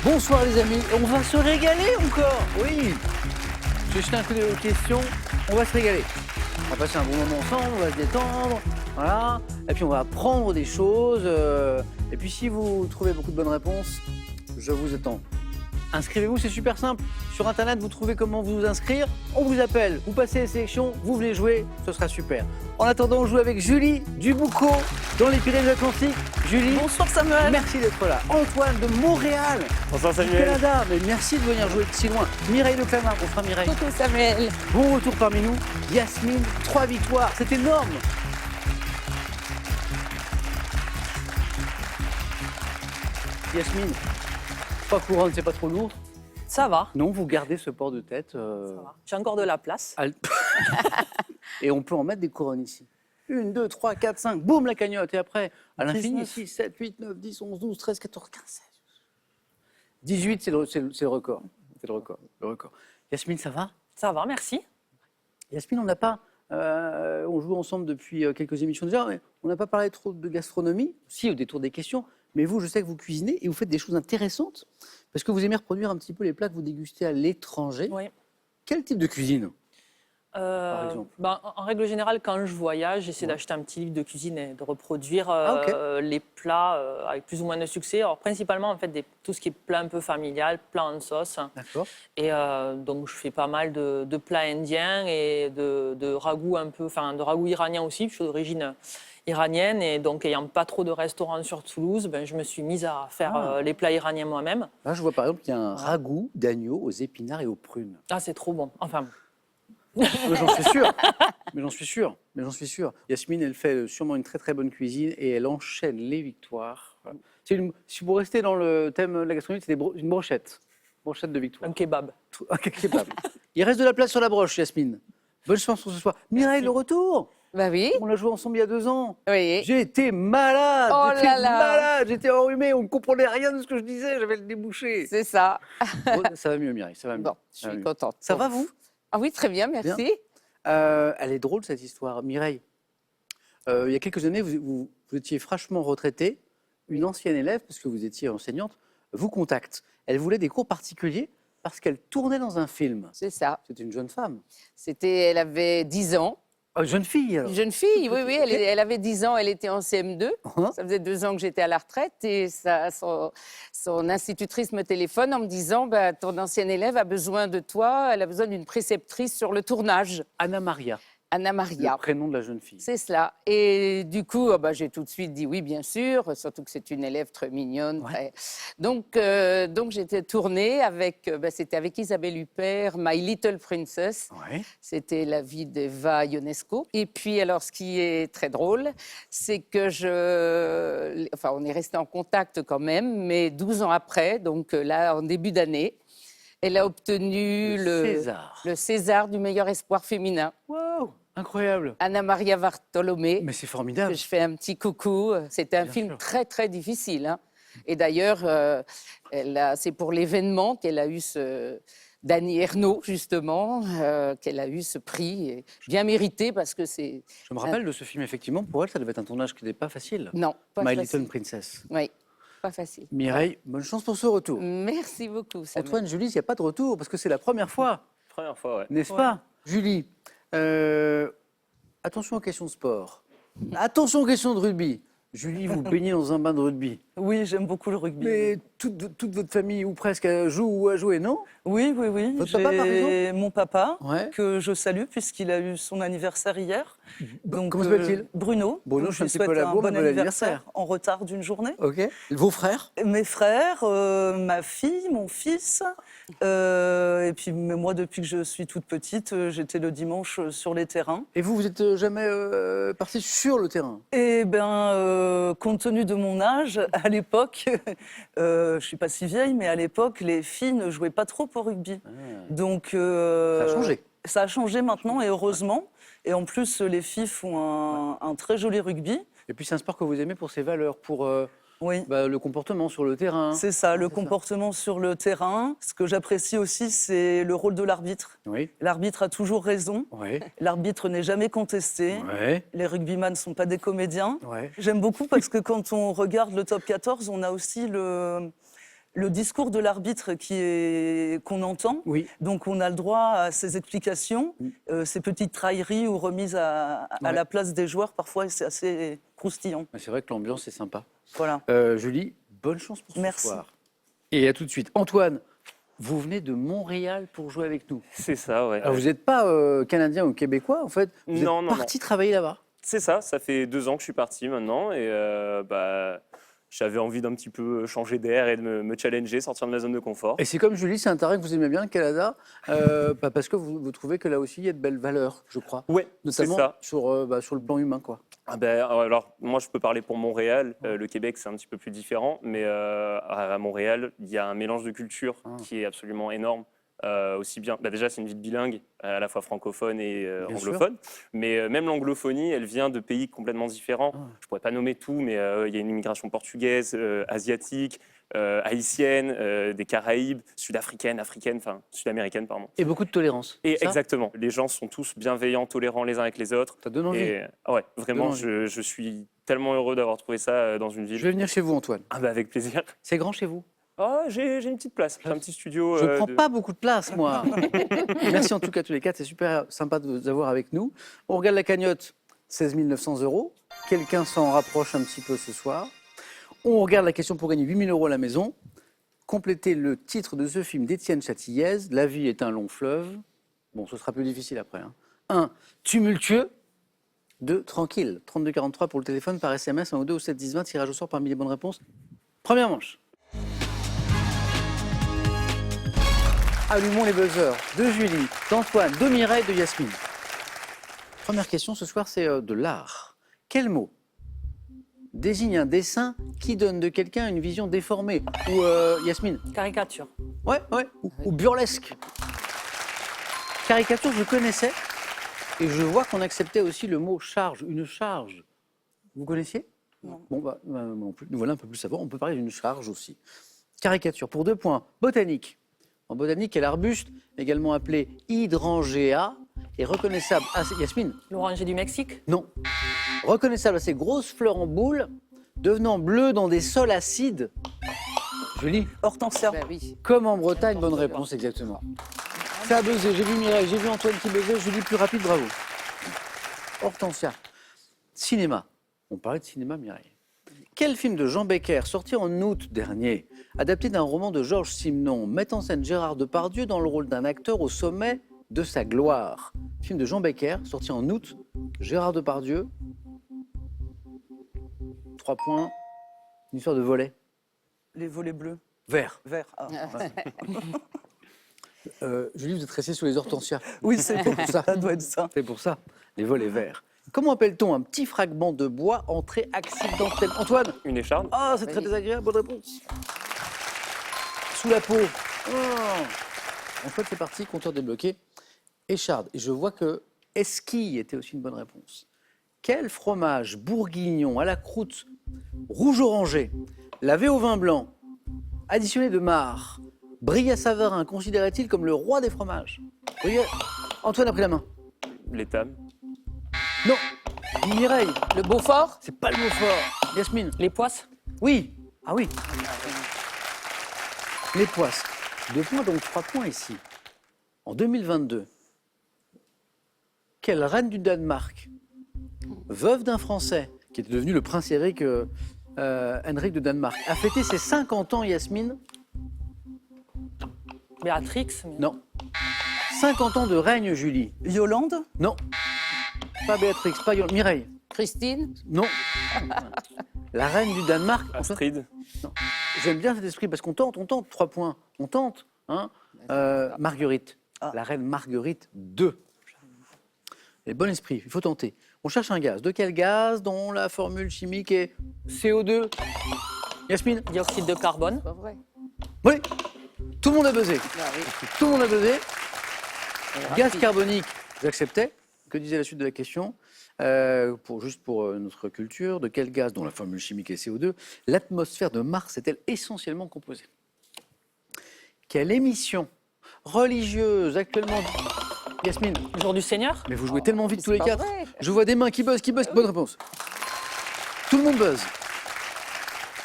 Bonsoir les amis, on va se régaler encore, oui. Je vais jeter un coup d'œil aux questions, on va se régaler. On va passer un bon moment ensemble, on va se détendre, voilà. Et puis on va apprendre des choses. Et puis si vous trouvez beaucoup de bonnes réponses, je vous attends. Inscrivez-vous, c'est super simple. Sur Internet, vous trouvez comment vous inscrire. On vous appelle, vous passez les sélections, vous venez jouer, ce sera super. En attendant, on joue avec Julie Dubucot dans les Pyrénées-Atlantiques. Julie, bonsoir Samuel. merci d'être là. Antoine de Montréal, Bonsoir du Samuel. Canada, mais merci de venir jouer de si loin. Mireille de Clamart, bonsoir Mireille. Coucou Samuel. Bon retour parmi nous. Yasmine, 3 victoires, c'est énorme. Yasmine, pas couronne, c'est pas trop lourd. Ça va. Non, vous gardez ce port de tête. Ça va. J'ai encore de la place. Et on peut en mettre des couronnes ici. 1, 2, 3, 4, 5, boum la cagnotte. Et après, à l'infini, 19. 6, 7, 8, 9, 10, 11, 12, 13, 14, 15, 16. 18, c'est le record. C'est le record. Yasmine, ça va? Ça va, merci. Yasmine, on n'a pas. On joue ensemble depuis quelques émissions déjà, mais on n'a pas parlé trop de gastronomie. Si, au détour des questions. Mais vous, je sais que vous cuisinez et vous faites des choses intéressantes parce que vous aimez reproduire un petit peu les plats que vous dégustez à l'étranger. Oui. Quel type de cuisine, par exemple? En règle générale, quand je voyage, j'essaie d'acheter un petit livre de cuisine et de reproduire les plats avec plus ou moins de succès. Alors, principalement, en fait, tout ce qui est plat un peu familial, plat en sauce. D'accord. Et donc, je fais pas mal de plats indiens et de ragoûts un peu, enfin, de ragoûts iraniens aussi. Je suis d'origine iranienne et donc, ayant pas trop de restaurants sur Toulouse, je me suis mise à faire les plats iraniens moi-même. Là, je vois par exemple qu'il y a un ragoût d'agneau aux épinards et aux prunes. Ah, c'est trop bon. Enfin, J'en suis sûr. Mais j'en suis sûr. Yasmine, elle fait sûrement une très très bonne cuisine et elle enchaîne les victoires. Voilà. Si vous restez dans le thème de la gastronomie, c'est une brochette. Brochette de victoire. un kebab. Un kebab. Il reste de la place sur la broche, Yasmine. Bonne chance pour ce soir. Mireille, le retour. Bah oui, On l'a joué ensemble il y a 2 ans. oui. J'ai été malade. Oh j'étais là là. malade. J'étais enrhumé. On ne comprenait rien de ce que je disais. J'avais le débouché. C'est ça. Bon, ça va mieux, Mireille. Ça va mieux. Bon, je Ça va suis mieux. contente. Ça va, vous? Ah oui, très bien, merci. Elle est drôle, cette histoire. Mireille, il y a quelques années, vous étiez fraîchement retraitée. Une ancienne élève, parce que vous étiez enseignante, vous contacte. Elle voulait des cours particuliers parce qu'elle tournait dans un film. C'est ça. C'était une jeune femme. Elle avait 10 ans. Une jeune fille, alors. Une jeune fille, oui, oui. Ok. Elle avait 10 ans, elle était en CM2. Hein? Ça faisait 2 ans que j'étais à la retraite et son institutrice me téléphone en me disant ton ancienne élève a besoin de toi, elle a besoin d'une préceptrice sur le tournage. Anna Maria, Anna le Maria. prénom de la jeune fille. C'est cela. Et du coup, j'ai tout de suite dit oui, bien sûr, surtout que c'est une élève très mignonne. Ouais. Donc j'étais tournée avec, c'était avec Isabelle Huppert, My Little Princess. Ouais. C'était la vie d'Eva Ionesco. Et puis, alors, ce qui est très drôle, c'est que on est resté en contact quand même, mais 12 ans après, donc là, en début d'année, elle a obtenu le César du meilleur espoir féminin. Wow, incroyable. Anna Maria Bartolomé. Mais c'est formidable. Que je fais un petit coucou. C'était un Bien film sûr. très, très difficile. Hein. Et d'ailleurs, c'est pour l'événement qu'elle a eu Dany Ernaud, justement, qu'elle a eu ce prix. Et bien mérité parce que c'est... Je me rappelle de ce film, effectivement. Pour elle, ça devait être un tournage qui n'était pas facile. Non, pas My facile. Little Princess. Oui, pas facile. Mireille, bonne chance pour ce retour. Merci beaucoup, Samuel. Antoine, Julie, il n'y a pas de retour parce que c'est la première fois, Première fois, ouais. n'est-ce Ouais. pas? Julie, attention aux questions de sport. Attention aux questions de rugby. Julie, vous baignez dans un bain de rugby. Oui, j'aime beaucoup le rugby. Mais toute votre famille, ou presque, joue ou a joué, non? Oui, oui, oui. Votre papa, par J'ai mon papa, Ouais. que je salue, puisqu'il a eu son anniversaire hier. Donc, comment s'appelle-t-il? Bruno. Bruno, Donc, je suis un lui petit peu souhaite la bourre, bon mais bon anniversaire. anniversaire en retard d'une journée. Ok. Vos frères? Mes frères, ma fille, mon fils, et puis mais moi, depuis que je suis toute petite, j'étais le dimanche sur les terrains. Et vous êtes jamais parti sur le terrain? Eh bien, compte tenu de mon âge, à l'époque, je suis pas si vieille, mais à l'époque, les filles ne jouaient pas trop au rugby. Donc, Ça a changé. Ça a changé maintenant, et heureusement. Et en plus, les filles font un très joli rugby. Et puis c'est un sport que vous aimez pour ses valeurs, pour Oui. le comportement sur le terrain. C'est ça, le C'est ça. comportement sur le terrain. Ce que j'apprécie aussi, c'est le rôle de l'arbitre. Oui. L'arbitre a toujours raison. Ouais. L'arbitre n'est jamais contesté. Ouais. Les rugbyman ne sont pas des comédiens. Ouais. J'aime beaucoup parce que quand on regarde le top 14, on a aussi le discours de l'arbitre qu'on entend. Oui. Donc on a le droit à ces explications, ces petites trailleries ou remises à Ouais. la place des joueurs. Parfois, c'est assez croustillant. C'est vrai que l'ambiance est sympa. Voilà. Julie, bonne chance pour ce Merci. soir. Et à tout de suite. Antoine, vous venez de Montréal pour jouer avec nous. C'est ça, ouais. Alors, vous n'êtes pas Canadien ou Québécois, en fait. Vous Non, êtes non, parti travailler là-bas. C'est ça, ça fait 2 ans que je suis parti maintenant et j'avais envie d'un petit peu changer d'air et de me challenger, sortir de ma zone de confort. Et c'est comme Julie, c'est un terrain que vous aimez bien, le Canada, parce que vous trouvez que là aussi, il y a de belles valeurs, je crois. Ouais, c'est Notamment ça. sur le plan humain, quoi. Alors, moi, je peux parler pour Montréal. Le Québec, c'est un petit peu plus différent, mais à Montréal, il y a un mélange de cultures qui est absolument énorme. Aussi bien, déjà, c'est une ville bilingue, à la fois francophone et Bien anglophone. Mais même l'anglophonie, elle vient de pays complètement différents. Je pourrais pas nommer tout, mais il y a une immigration portugaise, asiatique, haïtienne, des Caraïbes, sud-africaine, africaine, enfin sud-américaine, pardon. Et beaucoup de tolérance. Et Ça, exactement. Les gens sont tous bienveillants, tolérants les uns avec les autres. ça donne envie. Et ouais, vraiment, Donne envie. je suis tellement heureux d'avoir trouvé ça dans une ville. Je vais venir chez vous, Antoine. Avec plaisir. C'est grand chez vous? J'ai une petite place, j'ai un petit studio. Je ne prends pas beaucoup de place, moi. Merci en tout cas à tous les quatre, c'est super sympa de vous avoir avec nous. On regarde la cagnotte, 16 900 €. Quelqu'un s'en rapproche un petit peu ce soir. On regarde la question pour gagner 8 000 € à la maison. Complétez le titre de ce film d'Étienne Châtillaise, La vie est un long fleuve. Bon, ce sera plus difficile après. 1. Tumultueux. 2. Tranquille. 3243 pour le téléphone, par SMS, 1 ou 2 ou 7 10 20, tirage au sort parmi les bonnes réponses. Première manche. Allumons les buzzers de Julie, d'Antoine, de Mireille, de Yasmine. Première question ce soir, c'est de l'art. Quel mot désigne un dessin qui donne de quelqu'un une vision déformée? Ou Yasmine? Caricature. Ouais. Ou burlesque. Caricature, je connaissais. Et je vois qu'on acceptait aussi le mot charge, une charge. Vous connaissiez? Non. Bon, non plus. Nous voilà un peu plus savoir. On peut parler d'une charge aussi. Caricature, pour 2 points. Botanique. En botanique, quel arbuste, également appelé hydrangea, est reconnaissable à Yasmine? L'oranger du Mexique. Non. Reconnaissable à ces grosses fleurs en boule, devenant bleues dans des sols acides. Julie? Hortensia. Ben oui. Comme en Bretagne, bonne réponse, exactement. Ça a buzzé, j'ai vu Mireille, j'ai vu Antoine qui buzzait, Julie plus rapide, bravo. Hortensia. Cinéma. On parlait de cinéma, Mireille. Quel film de Jean Becker, sorti en août dernier, adapté d'un roman de Georges Simenon, met en scène Gérard Depardieu dans le rôle d'un acteur au sommet de sa gloire? Film de Jean Becker, sorti en août, Gérard Depardieu. 3 points. Une histoire de volet. Les volets bleus. Vert. Vert. Ah. Julie, vous êtes restée sur les hortensias. Oui, c'est pour ça. ça. Doit être ça. C'est pour ça, les volets verts. Comment appelle-t-on un petit fragment de bois entré accidentellement? Antoine? Une écharde. Ah, c'est très désagréable, bonne réponse. Sous la peau. Oh. En fait, c'est parti, compteur débloqué. Écharde. Et je vois que esquille était aussi une bonne réponse. Quel fromage bourguignon à la croûte rouge-orangé, lavé au vin blanc, additionné de marc, Brillat-Savarin considérait-il comme le roi des fromages? Antoine a pris la main. L'étable. Non. Mireille, Le Beaufort. c'est pas le mot fort. Yasmine. Les poisses. Oui. Ah oui. Les poisses. 2 points, donc 3 points ici. En 2022, quelle reine du Danemark, veuve d'un Français, qui était devenu le prince Henrik de Danemark, a fêté ses 50 ans, Yasmine? Béatrix. Mais... Non. 50 ans de règne, Julie? Yolande. Non. Pas Béatrix, pas Yolande. Mireille? Christine. Non. La reine du Danemark. Astrid. J'aime bien cet esprit parce qu'on tente, 3 points. On tente. Hein. Marguerite. La reine Marguerite II. Et bon esprit, il faut tenter. On cherche un gaz. De quel gaz dont la formule chimique est CO2? Yasmine? Dioxyde de carbone. Pas vrai. Oui. Tout le monde a buzzé. Ah oui. Tout le monde a buzzé. Gaz carbonique, j'acceptais. Que disait la suite de la question? Juste pour notre culture, de quel gaz dont la formule chimique est CO2 l'atmosphère de Mars est-elle essentiellement composée? Quelle émission religieuse actuellement... Yasmine? Le jour du Seigneur. Mais vous jouez tellement vite C'est tous les pas 4. vrai. Je vois des mains qui buzzent. Bonne réponse. Tout le monde buzz.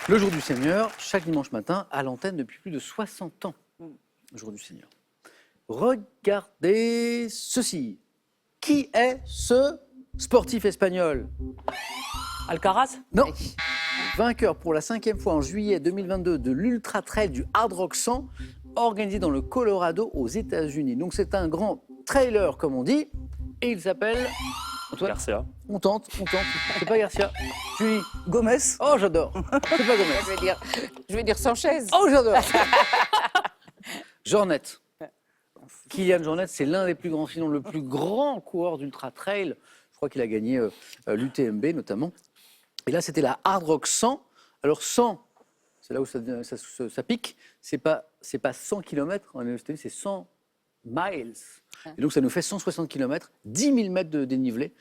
Le jour du Seigneur, chaque dimanche matin, à l'antenne depuis plus de 60 ans. Le jour du Seigneur. Regardez ceci. Qui est ce sportif espagnol? Alcaraz? Non. Vainqueur pour la 5e fois en juillet 2022 de l'Ultra Trail du Hard Rock 100, organisé dans le Colorado aux États-Unis. Donc c'est un grand trailer, comme on dit, et il s'appelle... Antoine, Garcia. on tente. C'est pas Garcia. Julie. Gomez. Oh, j'adore. C'est pas Gomez. Je vais dire Sanchez. Oh, j'adore. Jornet. Kylian Jornet, c'est l'un des plus grands, sinon le plus grand coureur d'ultra trail. Je crois qu'il a gagné l'UTMB notamment. Et là, c'était la Hard Rock 100. Alors 100, c'est là où ça pique. C'est pas 100 km en États-Unis, c'est 100 miles. Et donc ça nous fait 160 km, 10 000 mètres de dénivelé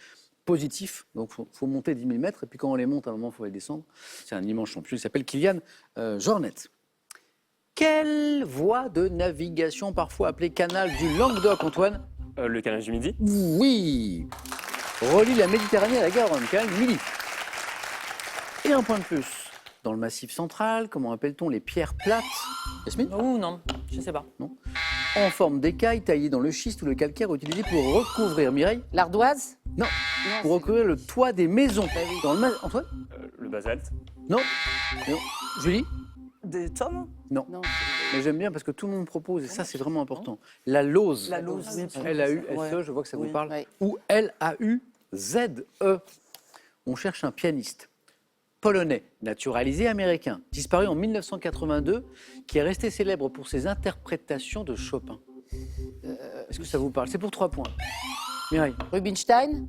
positif. Donc il faut monter 10 000 mètres. Et puis quand on les monte, à un moment, il faut les descendre. C'est un immense champion. Il s'appelle Kylian Jornet. Quelle voie de navigation, parfois appelée canal du Languedoc, Antoine? Le canal du Midi. Oui. Relie la Méditerranée à la Garonne, canal du Midi. Et un point de plus. Dans le Massif central, comment appelle-t-on les pierres plates? Yasmine? Ou non, je sais pas. En forme d'écailles taillées dans le schiste ou le calcaire utilisé pour recouvrir. Mireille? L'ardoise? Non. Pour recouvrir le toit des maisons. Dans le Antoine? Le basalte. Non. Non. Julie? Des tomes. Non. Non. Mais j'aime bien parce que tout le monde propose, et ça c'est vraiment important. La lauze. La lauze. Oui, L-A-U-S-E, ouais. je vois que ça vous Oui. parle. Ouais. Ou L-A-U-Z-E. On cherche un pianiste polonais, naturalisé américain, disparu en 1982, qui est resté célèbre pour ses interprétations de Chopin. Est-ce que ça vous parle? C'est pour 3 points. Mireille. Rubinstein?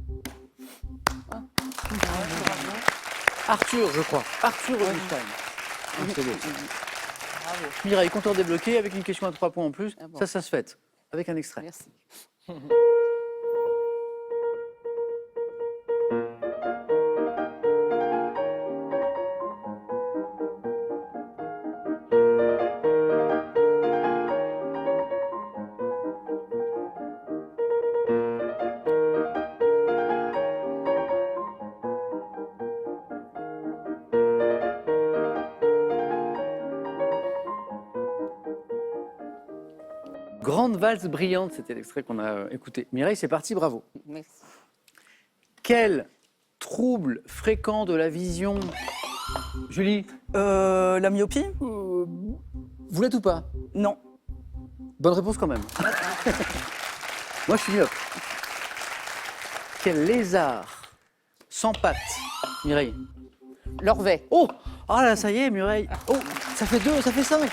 Arthur, je crois. Arthur Rubinstein. C'est beau. Mireille, compteur débloqué avec une question à 3 points en plus. Ah bon. Ça se fête. Avec un extrait. Merci. Grande valse brillante, c'était l'extrait qu'on a écouté. Mireille, c'est parti, bravo. Merci. Quel trouble fréquent de la vision? Julie, La myopie. vous l'êtes ou pas? Non. Bonne réponse quand même. Moi, je suis myope. Quel lézard sans pattes? Mireille. L'Orvet? Oh! Ah là, ça y est, Mireille. Oh, ça fait 2, ça fait 5.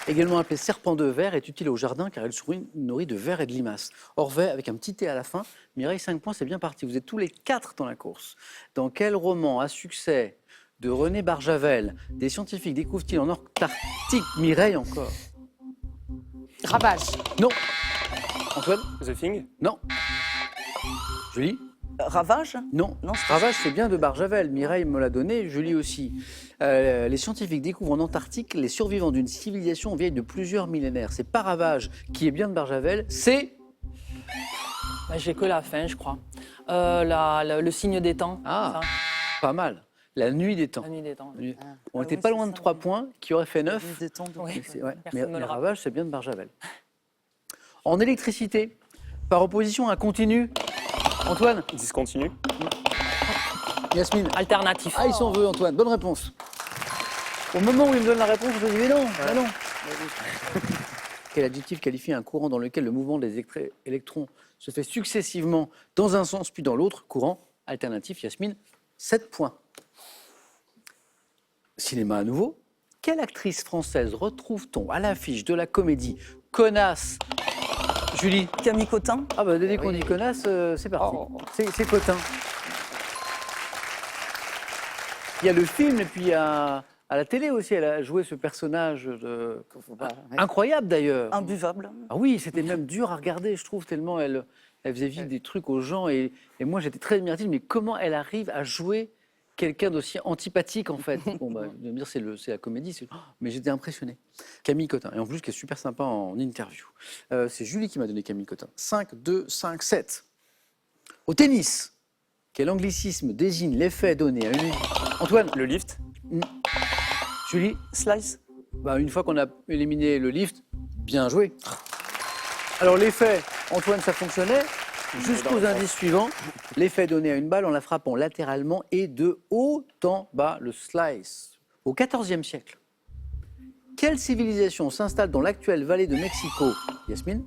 Également appelé serpent de verre, est utile au jardin car elle se nourrit de vers et de limaces. Orvet avec un petit T à la fin. Mireille, 5 points, c'est bien parti. Vous êtes tous les 4 dans la course. Dans quel roman à succès de René Barjavel des scientifiques découvrent-ils en Antarctique? Mireille encore. Ravage? Non. Antoine? The Thing. Non. Julie? Ravage. Non. Non, c'est- Ravage, c'est bien de Barjavel. Mireille me l'a donné, Julie aussi. Les scientifiques découvrent en Antarctique les survivants d'une civilisation vieille de plusieurs millénaires. C'est pas Ravage qui est bien de Barjavel, c'est... Ben, j'ai que la fin, je crois. Le signe des temps. Ah. ça, Pas mal. La nuit des temps. la nuit des temps. On Ah n'était oui, pas c'est loin de ça, 3 oui. points, qui aurait fait 9. Des temps de- Oui. Mais, Personne mais me le rappelle. Ravage, c'est bien de Barjavel. En électricité, par opposition à un continu, Antoine, Discontinu. Yasmine. Alternatif. Ah, il s'en veut, Antoine. Bonne réponse. Au moment où il me donne la réponse, je me dis, mais non, mais non. Quel adjectif qualifie un courant dans lequel le mouvement des électrons se fait successivement dans un sens puis dans l'autre? Courant alternatif, Yasmine, 7 points. Cinéma à nouveau. Quelle actrice française retrouve-t-on à l'affiche de la comédie Connasse? Julie. Camille Cotin. Ah bah dès qu'on Oui. dit Connasse, c'est parti. Oh. C'est Cotin. Il y a le film et puis à la télé aussi, elle a joué ce personnage incroyable d'ailleurs. Imbuvable. Ah oui, c'était même dur à regarder, je trouve, tellement elle faisait vivre des trucs aux gens. Et moi, j'étais très admiratif, mais comment elle arrive à jouer quelqu'un d'aussi antipathique, en fait? Bon, bah, de me dire, c'est la comédie, mais j'étais impressionné. Camille Cotin, et en plus, qui est super sympa en interview. C'est Julie qui m'a donné Camille Cotin. 5, 2, 5, 7. Au tennis, Quel anglicisme désigne l'effet donné à une... Antoine, Le lift. Julie, Slice. une fois qu'on a éliminé le lift, bien joué. Alors l'effet, Antoine, ça fonctionnait jusqu'aux indices suivants. L'effet donné à une balle en la frappant latéralement et de haut en bas, le slice. Au XIVe siècle, quelle civilisation s'installe dans l'actuelle vallée de Mexico? Yasmine?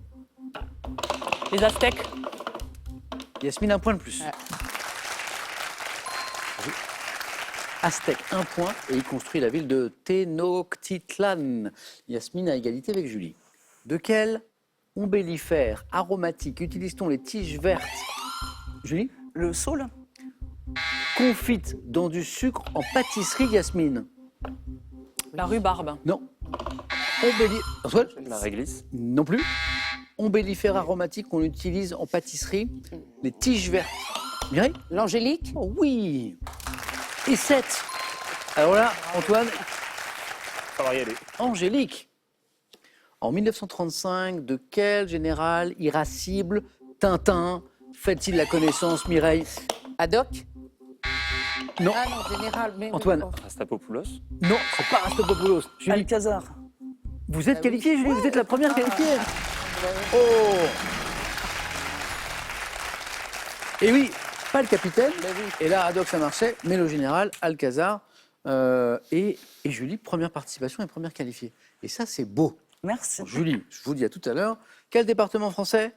Les Aztèques. Yasmine, un point de plus. Ouais. Aztèque, un point, et il construit la ville de Tenochtitlan. Yasmine à égalité avec Julie. De quel ombellifère aromatique utilise-t-on les tiges vertes? Julie? Le saule. Confite dans du sucre en pâtisserie, Yasmine? La rhubarbe. Non. Antoine? La réglisse. Non plus. Ombellifère aromatique qu'on utilise en pâtisserie, les tiges vertes. Mireille? L'angélique. Oh oui. Et 7. Alors là, Antoine, Il va falloir y aller. Angélique. En 1935, de quel général irascible Tintin fait-il la connaissance, Mireille? Haddock. Non, Ah non, général. Mais Antoine. Rastapopoulos. non, c'est pas Rastapopoulos. Julie, Alcazar. vous êtes Ah oui. qualifiée, Julie, vous êtes la première qualifiée. Oh. Et oui, pas le capitaine. Ben oui. Et là, Haddock, ça marchait, mais le général, Alcazar. Et Julie, première participation et première qualifiée. Et ça, c'est beau. Merci. Julie, je vous dis à tout à l'heure. Quel département français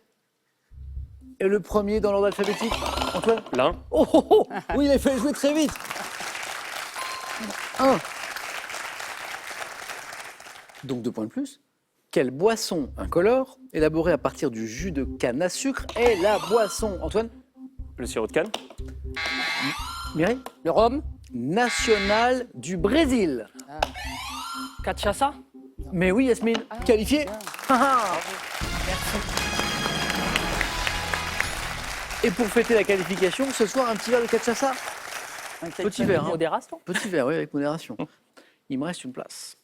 est le premier dans l'ordre alphabétique? Antoine? L'un. Oh, oh, oh. Oui, il a fait jouer très vite. 1. Donc 2 points de plus. Quelle boisson incolore, élaborée à partir du jus de canne à sucre, est la boisson? Antoine? Le sirop de canne. Mireille? Le rhum. National du Brésil. Cachaça. Mais oui, Yasmine, qualifiée. Et pour fêter la qualification, ce soir, un petit verre de cachaça. Petit verre, hein. Modération. Petit verre, oui, avec modération. Il me reste une place.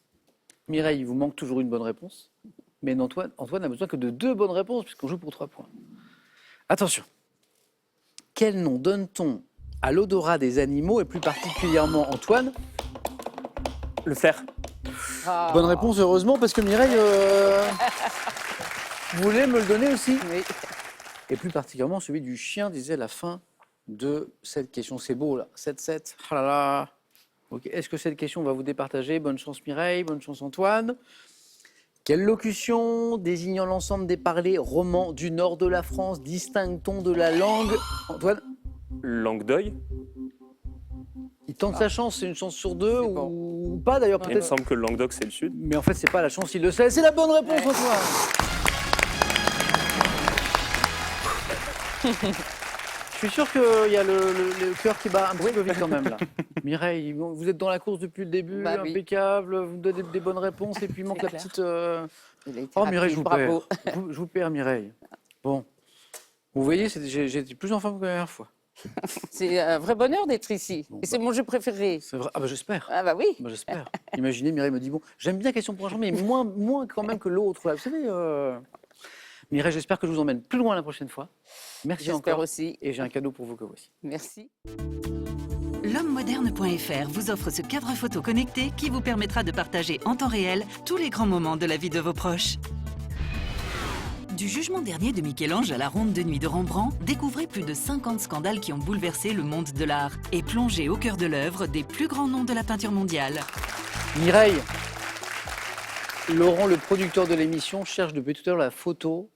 Mireille, il vous manque toujours une bonne réponse. Mais Antoine n'a besoin que de 2 bonnes réponses, puisqu'on joue pour 3 points. Attention. Quel nom donne-t-on à l'odorat des animaux, et plus particulièrement Antoine? Le fer. Ah. Bonne réponse, heureusement, parce que Mireille voulait me le donner aussi. Oui. Et plus particulièrement celui du chien, disait la fin de cette question. C'est beau, là. 7-7. Ah là là. Ok. Est-ce que cette question va vous départager? Bonne chance Mireille, bonne chance Antoine. Quelle locution désignant l'ensemble des parlers romans du nord de la France distingue-t-on de la langue? Antoine? Langue d'œil. Il tente sa chance, c'est une chance sur 2 ou pas d'ailleurs Il me peut-être. semble que le Languedoc, c'est le sud. Mais en fait, c'est pas la chance, il le sait. C'est la bonne réponse, Antoine. Je suis sûr qu'il y a le cœur qui bat un petit peu vite quand même là. Mireille, vous êtes dans la course depuis le début, Bah oui. impeccable, vous me donnez des bonnes réponses et puis il manque C'est la clair. petite... Il a été Oh Mireille, rapide, je vous bravo. perds. Je vous perds Mireille. Bon, vous voyez, j'ai été plus en forme que la dernière fois. C'est un vrai bonheur d'être ici. Bon, Et c'est mon jeu préféré. C'est vrai. Ah bah j'espère. Ah bah oui. Bah, j'espère. Imaginez, Mireille me dit, bon, j'aime bien question pour un champ, mais moins quand même que l'autre. Là. Vous savez, Mireille, j'espère que je vous emmène plus loin la prochaine fois. Merci J'espère encore. aussi. Et j'ai un cadeau pour vous que voici. Merci. L'hommemoderne.fr vous offre ce cadre photo connecté qui vous permettra de partager en temps réel tous les grands moments de la vie de vos proches. Du jugement dernier de Michel-Ange à la Ronde de nuit de Rembrandt, découvrez plus de 50 scandales qui ont bouleversé le monde de l'art et plongez au cœur de l'œuvre des plus grands noms de la peinture mondiale. Mireille, Laurent, le producteur de l'émission, cherche depuis tout à l'heure la photo.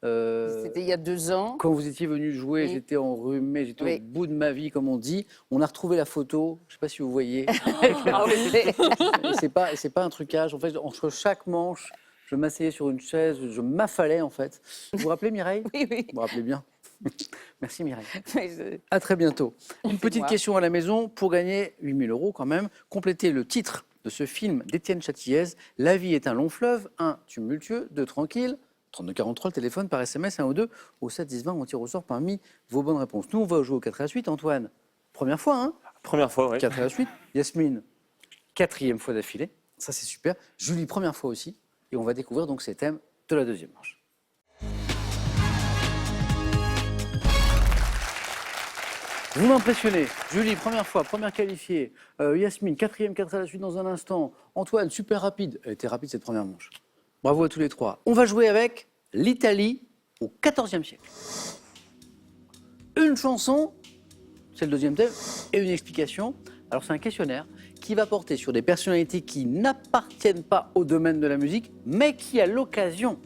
C'était il y a 2 ans. Quand vous étiez venu jouer, Oui. j'étais enrhumé, j'étais Oui. au bout de ma vie, comme on dit. On a retrouvé la photo, je ne sais pas si vous voyez. Ah oui. Et c'est pas un trucage. En fait, entre chaque manche, je m'asseyais sur une chaise, je m'affalais en fait. Vous vous rappelez Mireille? Oui, oui. Vous vous rappelez bien. Merci Mireille. Mais je- À très bientôt. Une petite moi. question à la maison pour gagner 8 000 € quand même. Complétez le titre de ce film d'Étienne Châtillaise. La vie est un long fleuve. 1, tumultueux. 2, tranquille. 3243, le téléphone par SMS, 1 ou 2. Au 7 10 20, on tire au sort parmi vos bonnes réponses. Nous, on va jouer au 4 à la suite. Antoine, première fois, hein? Première fois, oui. 4 à la suite. Yasmine, 4e fois d'affilée. Ça, c'est super. Julie, première fois aussi. Et on va découvrir donc ces thèmes de la deuxième manche. Vous m'impressionnez. Julie, première fois, première qualifiée. Yasmine, quatrième, 4 à la suite dans un instant. Antoine, super rapide. Elle était rapide cette première manche. Bravo à tous les trois. On va jouer avec l'Italie au XIVe siècle. Une chanson, c'est le deuxième thème, et une explication. Alors c'est un questionnaire qui va porter sur des personnalités qui n'appartiennent pas au domaine de la musique, mais qui à l'occasion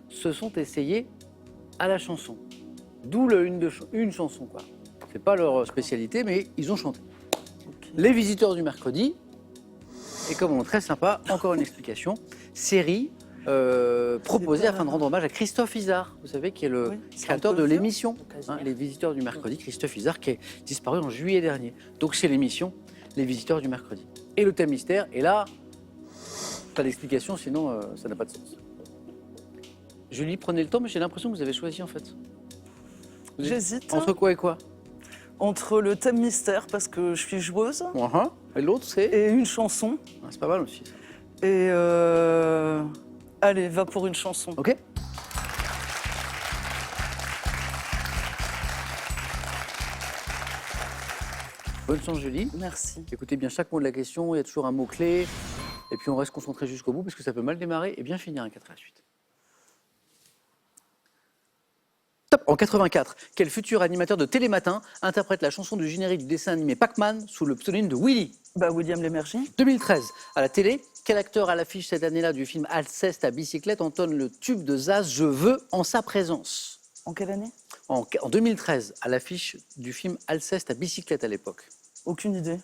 se sont essayées à la chanson. D'où une chanson, quoi. C'est pas leur spécialité, mais ils ont chanté. Les visiteurs du mercredi, et comme on est très sympa, encore une explication, série proposée afin de rendre hommage à Christophe Izard, vous savez, qui est le créateur de l'émission, Les visiteurs du mercredi, Christophe Izard, qui est disparu en juillet dernier. Donc c'est l'émission Les visiteurs du mercredi. Et le thème mystère, et là, pas d'explication, sinon ça n'a pas de sens. Julie, prenez le temps, mais j'ai l'impression que vous avez choisi en fait. J'hésite Entre quoi et quoi? entre le thème mystère, parce que je suis joueuse, Et l'autre, c'est et une chanson. C'est pas mal aussi. Ça. Et allez, va pour une chanson. Ok. Bonne chance, Julie. Merci. Écoutez bien chaque mot de la question, il y a toujours un mot-clé. Et puis on reste concentré jusqu'au bout, parce que ça peut mal démarrer et bien finir un 4 à la suite. Top. En 84, quel futur animateur de Télématin interprète la chanson du générique du dessin animé Pac-Man sous le pseudonyme de Willy? William Lémergie. 2013, à la télé, quel acteur à l'affiche cette année-là du film Alceste à bicyclette entonne le tube de Zaz « Je veux » en sa présence? En quelle année? En 2013, à l'affiche du film Alceste à bicyclette à l'époque. Aucune idée.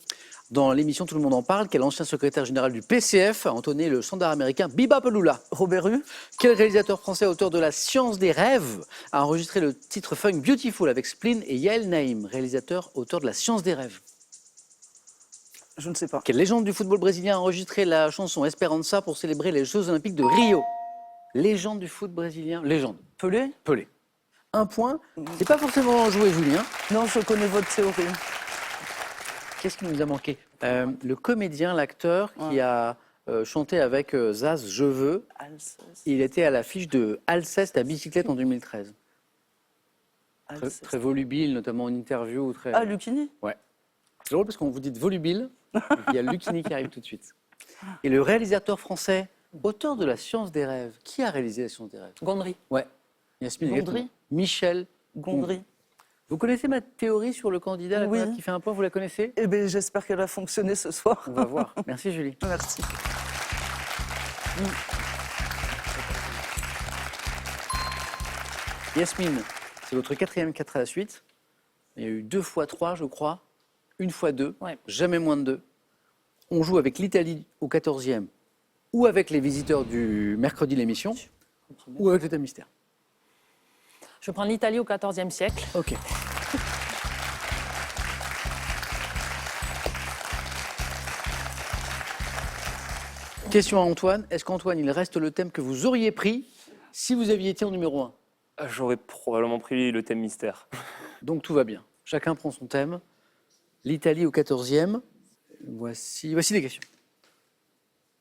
Dans l'émission Tout le monde en parle, quel ancien secrétaire général du PCF a entonné le standard américain Biba Peloula? Robert Hue. Quel réalisateur français auteur de La science des rêves a enregistré le titre funk Beautiful avec Spleen et Yael Naïm, réalisateur auteur de La science des rêves? Je ne sais pas. Quelle légende du football brésilien a enregistré la chanson Esperança pour célébrer les Jeux Olympiques de Rio? Légende du foot brésilien, légende. Pelé? Pelé. Un point, c'est pas forcément joué, Julien. Non, je connais votre théorie. Qu'est-ce qui nous a manqué? Le comédien, l'acteur qui a chanté avec Zaz « Je veux », Alceste. il était à l'affiche de Alceste à bicyclette en 2013. Très volubile, notamment en interview. Très... Ah, Lucchini? Ouais. C'est drôle parce qu'on vous dit volubile, il y a Lucchini qui arrive tout de suite. Et le réalisateur français, auteur de La science des rêves, qui a réalisé La science des rêves? Gondry. Ouais. Yasmine, Gondry. exactement. Michel Gondry. Vous connaissez ma théorie sur le candidat Oui. qui fait un point, vous la connaissez? Eh bien, j'espère qu'elle a fonctionné ce soir. On va voir. Merci Julie. Merci. Yasmine, c'est votre quatrième 4 à la suite. Il y a eu 2 fois 3, je crois. 1 fois 2, Ouais. jamais moins de 2. On joue avec l'Italie au 14e, ou avec les visiteurs du mercredi l'émission, ou avec le thème mystère. Je prends l'Italie au XIVe siècle. Ok. Question à Antoine. Est-ce qu'Antoine, il reste le thème que vous auriez pris si vous aviez été en numéro 1? J'aurais probablement pris le thème mystère. Donc tout va bien. Chacun prend son thème. L'Italie au 14e. Voici les questions.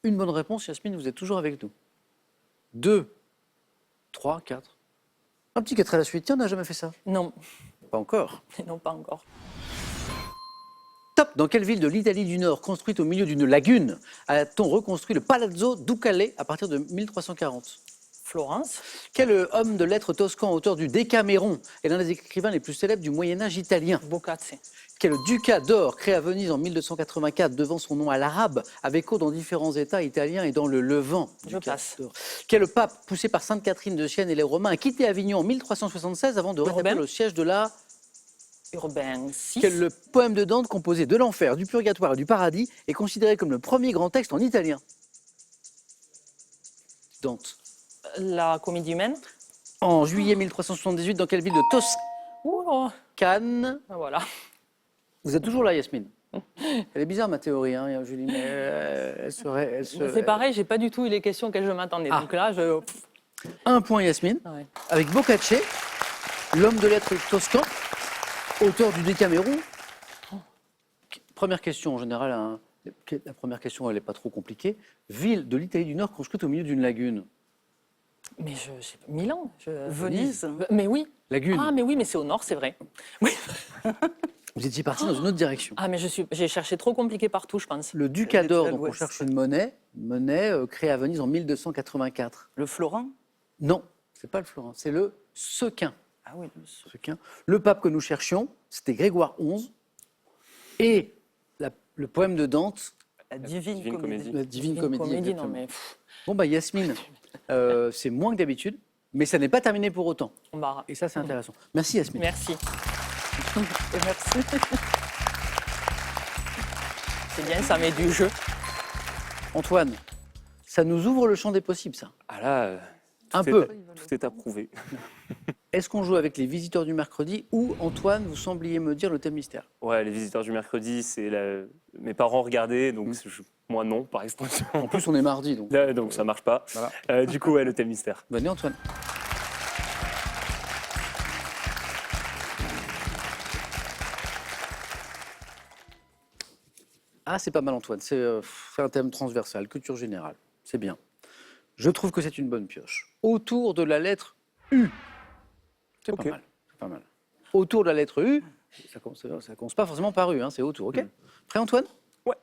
Une bonne réponse, Yasmine, vous êtes toujours avec nous. 2, 3, 4. Un petit 4 à la suite. Tiens, on n'a jamais fait ça. Non, Pas encore. non, pas encore. Top. Dans quelle ville de l'Italie du Nord, construite au milieu d'une lagune, a-t-on reconstruit le Palazzo Ducale à partir de 1340? Florence. Quel homme de lettres toscan, auteur du Décaméron, est l'un des écrivains les plus célèbres du Moyen-Âge italien? Boccaccio. Quel ducat d'or, créé à Venise en 1284, devant son nom à l'arabe, avec cours dans différents États italiens et dans le Levant? Je Ducat passe. d'or. Quel pape, poussé par Sainte Catherine de Sienne et les Romains, a quitté Avignon en 1376 avant de rétablir Urbain. le siège de la... Urbain VI. Quel le poème de Dante composé de l'enfer, du purgatoire et du paradis est considéré comme le premier grand texte en italien? Dante. La comédie humaine. En juillet 1378, dans quelle ville de Ouh, Toscane? voilà. Vous êtes toujours là, Yasmine? Elle est bizarre, ma théorie, hein, Julie, mais elle serait... C'est pareil, j'ai pas du tout eu les questions auxquelles je m'attendais. Ah. Donc là, je. Un point, Yasmine, Ouais. avec Boccaccio, l'homme de lettres toscan, auteur du Décaméron. Première question, en général, hein, la première question, elle n'est pas trop compliquée. Ville de l'Italie du Nord construite au milieu d'une lagune. Mais je sais pas. Milan. Venise. Mais oui. Lagune. Ah, mais oui, mais c'est au nord, c'est vrai. Oui. Vous étiez parti dans une autre direction. Ah, mais j'ai cherché trop compliqué partout, je pense. Le ducat d'or, à donc on l'ouest. cherche une monnaie créée à Venise en 1284. Le florin? Non, c'est pas le florin, c'est le sequin. Ah oui, Sequin. Le pape que nous cherchions, c'était Grégoire XI. Et le poème de Dante, la divine Divine comédie. Comédie. la Divine Comédie. non, exactement. mais Bon, bah Yasmine, c'est moins que d'habitude, mais ça n'est pas terminé pour autant. on barre. Et ça, c'est intéressant. Merci Yasmine. Merci. Et merci. C'est bien, ça met du jeu. Antoine, ça nous ouvre le champ des possibles, ça. Ah là, Un tout peu. tout est approuvé. Est-ce qu'on joue avec les visiteurs du mercredi ou, Antoine, vous sembliez me dire le thème mystère? Ouais, les visiteurs du mercredi, mes parents regardaient, donc moi non, par extension. En plus, on est mardi, donc. Là, donc ça marche pas. Voilà. Du coup, ouais, le thème mystère. Venez, Antoine. Ah, c'est pas mal, Antoine. C'est un thème transversal, culture générale. C'est bien. Je trouve que c'est une bonne pioche. Autour de la lettre U. C'est Ok. pas mal. C'est pas mal. Autour de la lettre U, ça commence pas forcément par U, hein, c'est autour, ok? Prêt, Antoine? Ouais.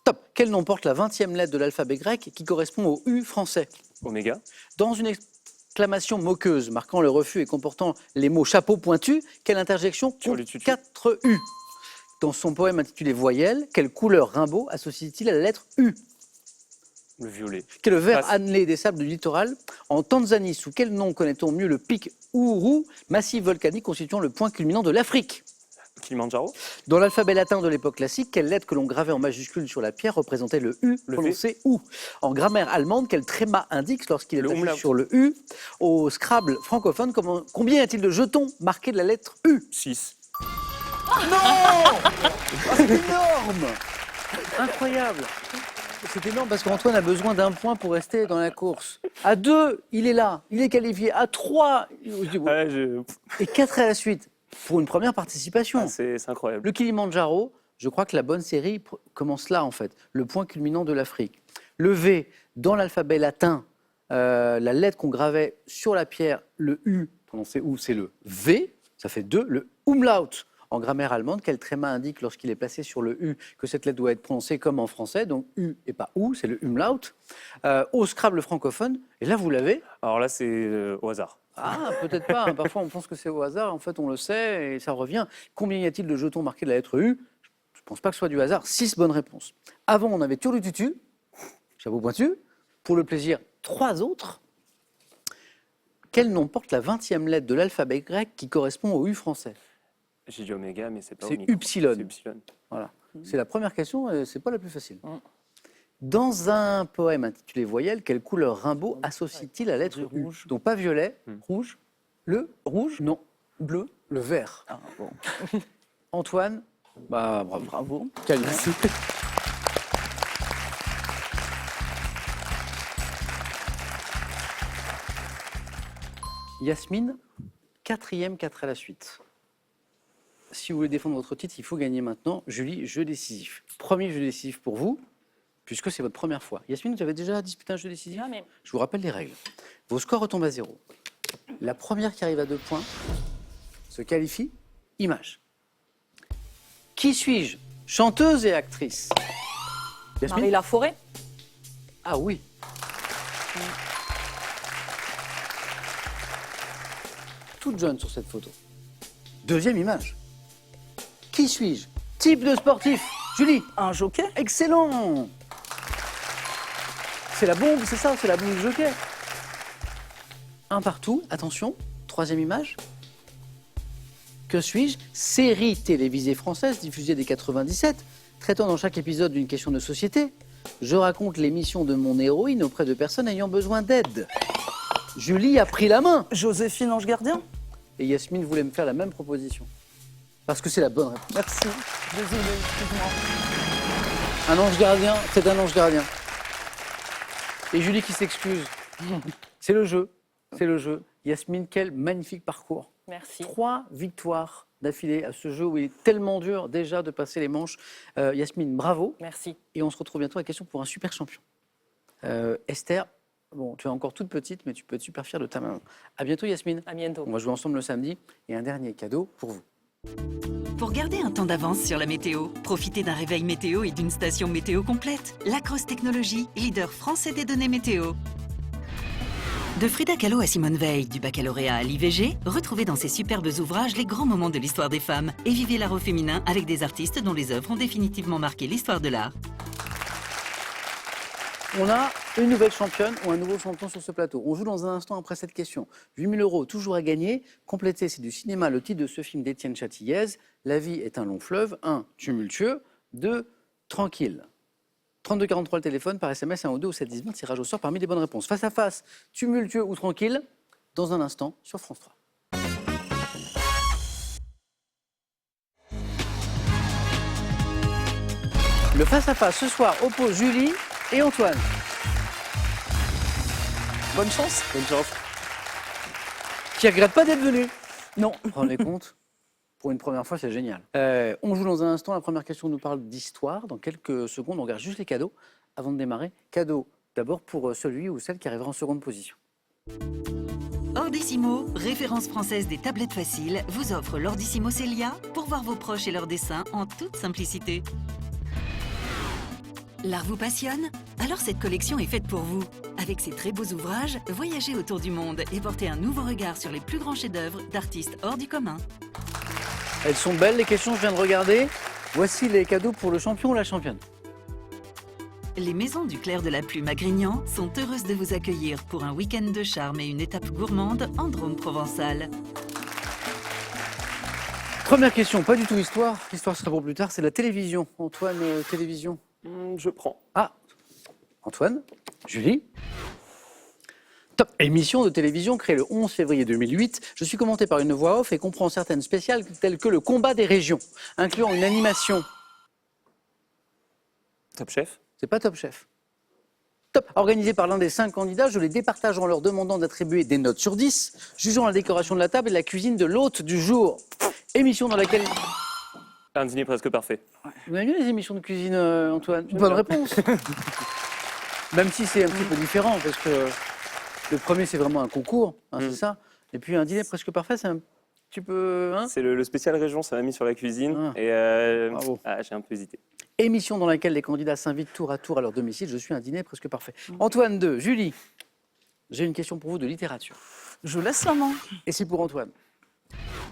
Top. Quel nom porte la 20e lettre de l'alphabet grec qui correspond au U français? Oméga. Dans une exclamation moqueuse marquant le refus et comportant les mots chapeau pointu, quelle interjection Sur compte les tutus. 4 U? Dans son poème intitulé Voyelles, quelle couleur Rimbaud associe-t-il à la lettre U? Le violet. Quel est le vert Passe. annelé des sables du littoral? En Tanzanie, sous quel nom connaît-on mieux le pic Uhuru, massif volcanique constituant le point culminant de l'Afrique? Kilimanjaro. Dans l'alphabet latin de l'époque classique, quelle lettre que l'on gravait en majuscule sur la pierre représentait le U, Le prononcé OU? En grammaire allemande, quel tréma indique lorsqu'il est Le appuyé umlaut. sur le U? Au Scrabble francophone, combien y a-t-il de jetons marqués de la lettre U? 6. C'est énorme! Incroyable! C'est énorme parce qu'Antoine a besoin d'un point pour rester dans la course. À 2, il est là, il est qualifié. À 3, et 4 à la suite pour une première participation. c'est incroyable. Le Kilimanjaro, je crois que la bonne série commence là en fait, le point culminant de l'Afrique. Le V, dans l'alphabet latin, la lettre qu'on gravait sur la pierre, le U, prononcé OU, c'est le V, ça fait 2. Le umlaut, en grammaire allemande, quel tréma indique lorsqu'il est placé sur le U que cette lettre doit être prononcée comme en français, donc U et pas OU, c'est le umlaut. Au Scrabble francophone, et là vous l'avez. Alors là, c'est au hasard. Ah, peut-être pas, hein. Parfois on pense que c'est au hasard, en fait on le sait et ça revient. Combien y a-t-il de jetons marqués de la lettre U? Je ne pense pas que ce soit du hasard, 6 bonnes réponses. Avant on avait Turlututu, chapeau pointu, pour le plaisir 3 autres. Quel nom porte la 20e lettre de l'alphabet grec qui correspond au U français? J'ai dit oméga, mais c'est pas C'est oméga. upsilon. C'est upsilon. Voilà. C'est la première question et c'est pas la plus facile. Dans un poème intitulé Voyelles, quelle couleur Rimbaud associe-t-il à la lettre U? Rouge. Donc pas violet, Rouge? le rouge, non, Bleu? le vert. Ah bon. Antoine, bah bravo. Bravo. Qualifié. Yasmine, 4e, 4 à la suite. Si vous voulez défendre votre titre, il faut gagner maintenant. Julie, jeu décisif. Premier jeu décisif pour vous, puisque c'est votre première fois. Yasmine, vous avez déjà disputé un jeu décisif? Jamais. Je vous rappelle les règles. Vos scores retombent à 0. La première qui arrive à 2 points se qualifie. Image. Qui suis-je? Chanteuse et actrice. Yasmine? Marie Laforêt. Ah oui. Toute jeune sur cette photo. Deuxième image. Qui suis-je? Type de sportif. Julie. Un joker? Excellent. C'est la bombe, c'est ça, c'est la bombe du joker. Un partout, attention. Troisième image. Que suis-je? Série télévisée française diffusée dès 97, traitant dans chaque épisode d'une question de société. Je raconte les missions de mon héroïne auprès de personnes ayant besoin d'aide. Julie a pris la main. Joséphine Ange Gardien? Et Yasmine voulait me faire la même proposition. Parce que c'est la bonne réponse. Merci. Désolée, excuse-moi. Un ange gardien, c'est un ange gardien. Et Julie qui s'excuse. C'est le jeu. C'est le jeu. Yasmine, quel magnifique parcours. Merci. 3 victoires d'affilée à ce jeu où il est tellement dur déjà de passer les manches. Yasmine, bravo. Merci. Et on se retrouve bientôt à la question pour un super champion. Esther, Bon, tu es encore toute petite, mais tu peux être super fière de ta maman. À bientôt, Yasmine. À bientôt. On va jouer ensemble le samedi. Et un dernier cadeau pour vous. Pour garder un temps d'avance sur la météo, profitez d'un réveil météo et d'une station météo complète. Lacrosse Technologies, leader français des données météo. De Frida Kahlo à Simone Veil, du baccalauréat à l'IVG, retrouvez dans ces superbes ouvrages les grands moments de l'histoire des femmes et vivez l'art au féminin avec des artistes dont les œuvres ont définitivement marqué l'histoire de l'art. On a une nouvelle championne ou un nouveau champion sur ce plateau. On joue dans un instant après cette question. 8 000 € toujours à gagner. Complétez, c'est du cinéma, le titre de ce film d'Étienne Châtillaise. La vie est un long fleuve. 1, tumultueux. 2, tranquille. 3243 le téléphone, par SMS, 1 ou 2 ou 7 10 20, tirage au sort parmi les bonnes réponses. Face à face, tumultueux ou tranquille, dans un instant sur France 3. Le face-à-face ce soir oppose Julie et Antoine. Bonne chance. Bonne chance. Qui ne regrette pas d'être venu. Non. Vous vous rendez compte? Pour une première fois, c'est génial. On joue dans un instant. La première question nous parle d'histoire. Dans quelques secondes, on regarde juste les cadeaux avant de démarrer. Cadeau d'abord pour celui ou celle qui arrivera en seconde position. Ordissimo, référence française des tablettes faciles, vous offre l'Ordissimo Célia pour voir vos proches et leurs dessins en toute simplicité. L'art vous passionne? Alors cette collection est faite pour vous. Avec ses très beaux ouvrages, voyagez autour du monde et portez un nouveau regard sur les plus grands chefs-d'œuvre d'artistes hors du commun. Elles sont belles, les questions, je viens de regarder. Voici les cadeaux pour le champion ou la championne. Les Maisons du Clair de la Plume à Grignan sont heureuses de vous accueillir pour un week-end de charme et une étape gourmande en Drôme provençal. Première question, pas du tout histoire. L'histoire sera pour plus tard, c'est la télévision. Antoine, télévision. Je prends. Ah, Antoine, Julie. Top. Émission de télévision créée le 11 février 2008. Je suis commenté par une voix off et comprend certaines spéciales telles que le combat des régions, incluant une animation. Top Chef. C'est pas Top Chef. Top. Organisé par l'un des 5 candidats, je les départage en leur demandant d'attribuer des notes sur 10, jugeant la décoration de la table et la cuisine de l'hôte du jour. Émission dans laquelle... Un dîner presque parfait. Vous avez vu les émissions de cuisine, Antoine? Bonne réponse. Même si c'est un petit peu différent, parce que le premier, c'est vraiment un concours, hein, c'est ça. Et puis un dîner presque parfait, c'est un petit peu... Hein, C'est le spécial région, ça m'a mis sur la cuisine. Ah. Et bravo. j'ai un peu hésité. Émission dans laquelle les candidats s'invitent tour à leur domicile. Je suis un dîner presque parfait. Antoine 2, Julie, j'ai une question pour vous de littérature. Je laisse la main. Et c'est pour Antoine.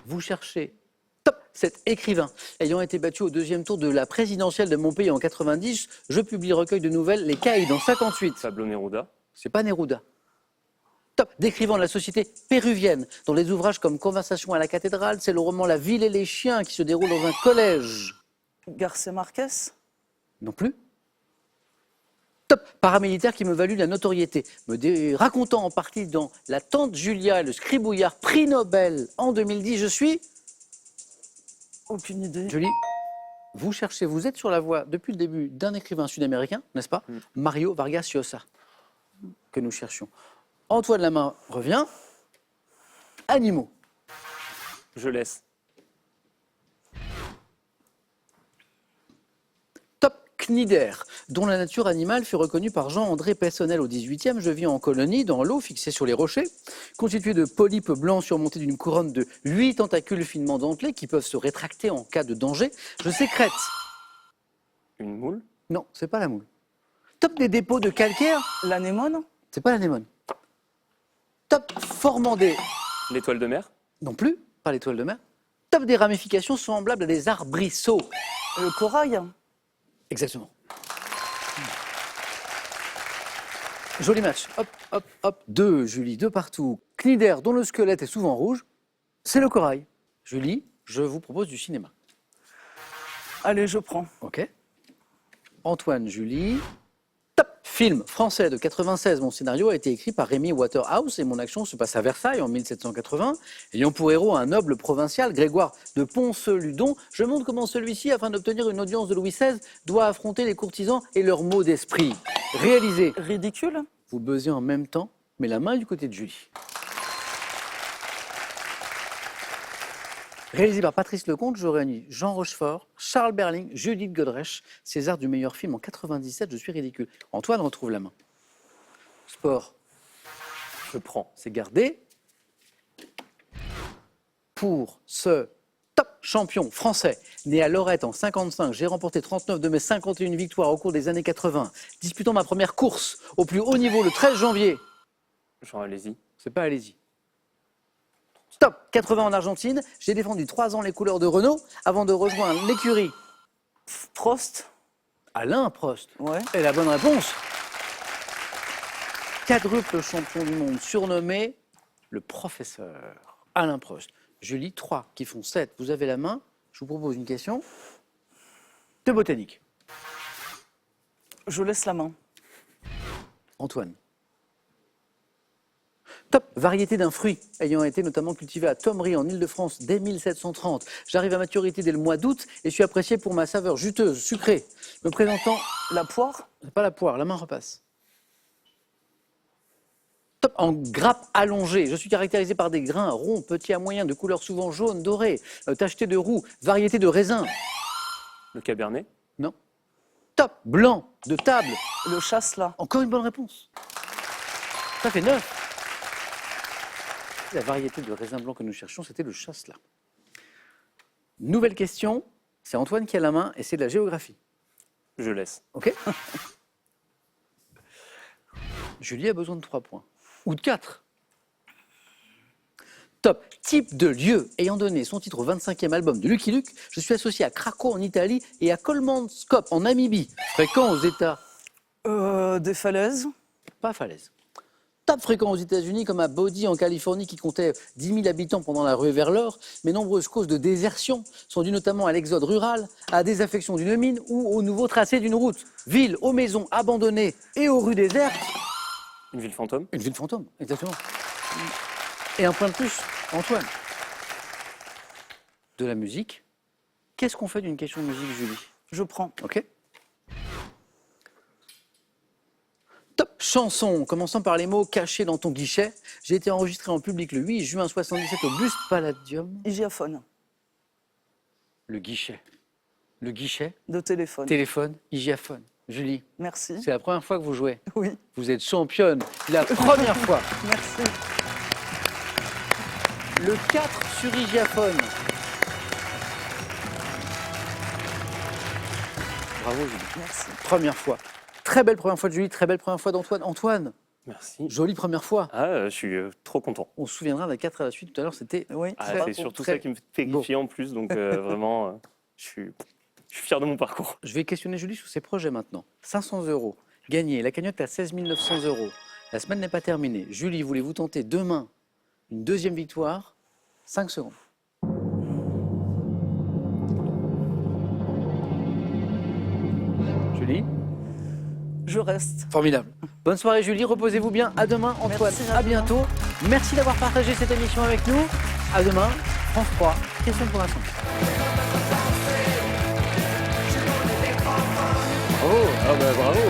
Vous cherchez top, cet écrivain ayant été battu au 2e tour de la présidentielle de mon pays en 90. Je publie recueil de nouvelles Les Caïds en 58. Pablo Neruda. C'est pas Neruda. Top, décrivant la société péruvienne dans les ouvrages comme Conversation à la cathédrale. C'est le roman La ville et les chiens qui se déroule dans un collège. Garcia Marquez. Non plus. Top, paramilitaire qui me valut la notoriété, racontant en partie dans La Tante Julia et le Scribouillard, prix Nobel en 2010. Je suis... Aucune idée. Julie, vous êtes sur la voie depuis le début d'un écrivain sud-américain, n'est-ce pas? Mario Vargas Llosa, que nous cherchions. Antoine Lamain revient. Animaux. Je laisse. Top, Cnidaire, dont la nature animale fut reconnue par Jean-André Peyssonnel au XVIIIe. Je vis en colonie, dans l'eau, fixée sur les rochers, constituée de polypes blancs surmontés d'une couronne de 8 tentacules finement dentelés qui peuvent se rétracter en cas de danger. Je sécrète. Une moule. Non, c'est pas la moule. Top, des dépôts de calcaire. L'anémone. C'est pas l'anémone. Top, formant des... L'étoile de mer. Non plus, pas l'étoile de mer. Top, des ramifications semblables à des arbrisseaux. Le corail. Exactement. Joli match. Hop, hop, hop. 2, Julie, 2 partout. Cnidaire, dont le squelette est souvent rouge, c'est le corail. Julie, je vous propose du cinéma. Allez, je prends. Ok. Antoine, Julie. Top. Film français de 96. Mon scénario a été écrit par Rémy Waterhouse et mon action se passe à Versailles en 1780. Ayant pour héros un noble provincial, Grégoire de Ponce-Ludon, je montre comment celui-ci, afin d'obtenir une audience de Louis XVI, doit affronter les courtisans et leurs maux d'esprit. Réalisé. Ridicule. Vous buzzez en même temps, mais la main est du côté de Julie. Réalisé par Patrice Lecomte, je réunis Jean Rochefort, Charles Berling, Judith Godrèche, César du meilleur film en 97, Je suis ridicule. Antoine retrouve la main. Sport, Je prends. C'est gardé. Pour ce top champion français, né à Lorette en 55, j'ai remporté 39 de mes 51 victoires au cours des années 80, disputant ma première course au plus haut niveau le 13 janvier. Genre, allez-y. C'est pas allez-y. Top 80 en Argentine, j'ai défendu 3 ans les couleurs de Renault avant de rejoindre l'écurie. Prost. Alain Prost. Ouais. Et la bonne réponse. Quadruple champion du monde surnommé le professeur Alain Prost. Julie, 3 qui font 7. Vous avez la main. Je vous propose une question de botanique. Je laisse la main. Antoine. Top variété d'un fruit ayant été notamment cultivé à Thomery en Île-de-France dès 1730. J'arrive à maturité dès le mois d'août et suis apprécié pour ma saveur juteuse, sucrée. Me présentant, La poire. pas la poire, la main repasse. Top en grappe allongée. Je suis caractérisé par des grains ronds, petits à moyens, de couleur souvent jaune, dorée, tachetés de roux, variété de raisin. Le cabernet. Non. Top blanc de table. Le chasselas. Encore une bonne réponse. Ça fait 9. La variété de raisin blanc que nous cherchions, c'était le chasselas. Nouvelle question. C'est Antoine qui a la main et c'est de la géographie. Je laisse. OK. Julie a besoin de 3 points. Ou de 4. Top. Type de lieu ayant donné son titre au 25e album de Lucky Luke, je suis associé à Krakow en Italie et à Kolmanskop en Namibie. Fréquent aux États. Des falaises. Pas falaise. Top fréquent aux États-Unis comme à Bodie en Californie qui comptait 10 000 habitants pendant la ruée vers l'or. Mais nombreuses causes de désertion sont dues notamment à l'exode rural, à la désaffection d'une mine ou au nouveau tracé d'une route. Ville, aux maisons abandonnées et aux rues désertes. Une ville fantôme. Une ville fantôme, exactement. Et un point de plus, Antoine. De la musique. Qu'est-ce qu'on fait d'une question de musique, Julie? Je prends. OK. Top chanson, commençant par les mots cachés dans ton guichet. J'ai été enregistré en public le 8 juin 77 au Buste Palladium. Hygiaphone. Le guichet. Le guichet, De téléphone. téléphone, hygiaphone. Julie, Merci. c'est la première fois que vous jouez. Oui. Vous êtes championne. La première fois. Merci. Le 4 sur hygiaphone. Bravo, Julie. Merci. Première fois. Très belle première fois de Julie, très belle première fois d'Antoine. Antoine, Merci. jolie première fois. Ah, je suis trop content. On se souviendra des 4 à la suite. Tout à l'heure, c'était Oui. Ah, Très c'est beau, surtout très ça qui me fait terrifier en plus. Donc vraiment, je suis fier de mon parcours. Je vais questionner Julie sur ses projets maintenant. 500 € gagnés, la cagnotte à 16 900 €. La semaine n'est pas terminée. Julie, voulez-vous tenter demain une deuxième victoire? 5 secondes. Julie? Je reste. Formidable. Bonne soirée Julie, reposez-vous bien. À demain Antoine. Merci, à bientôt. Merci d'avoir partagé cette émission avec nous. À demain. France 3, question pour un son. Oh, ah bah bravo.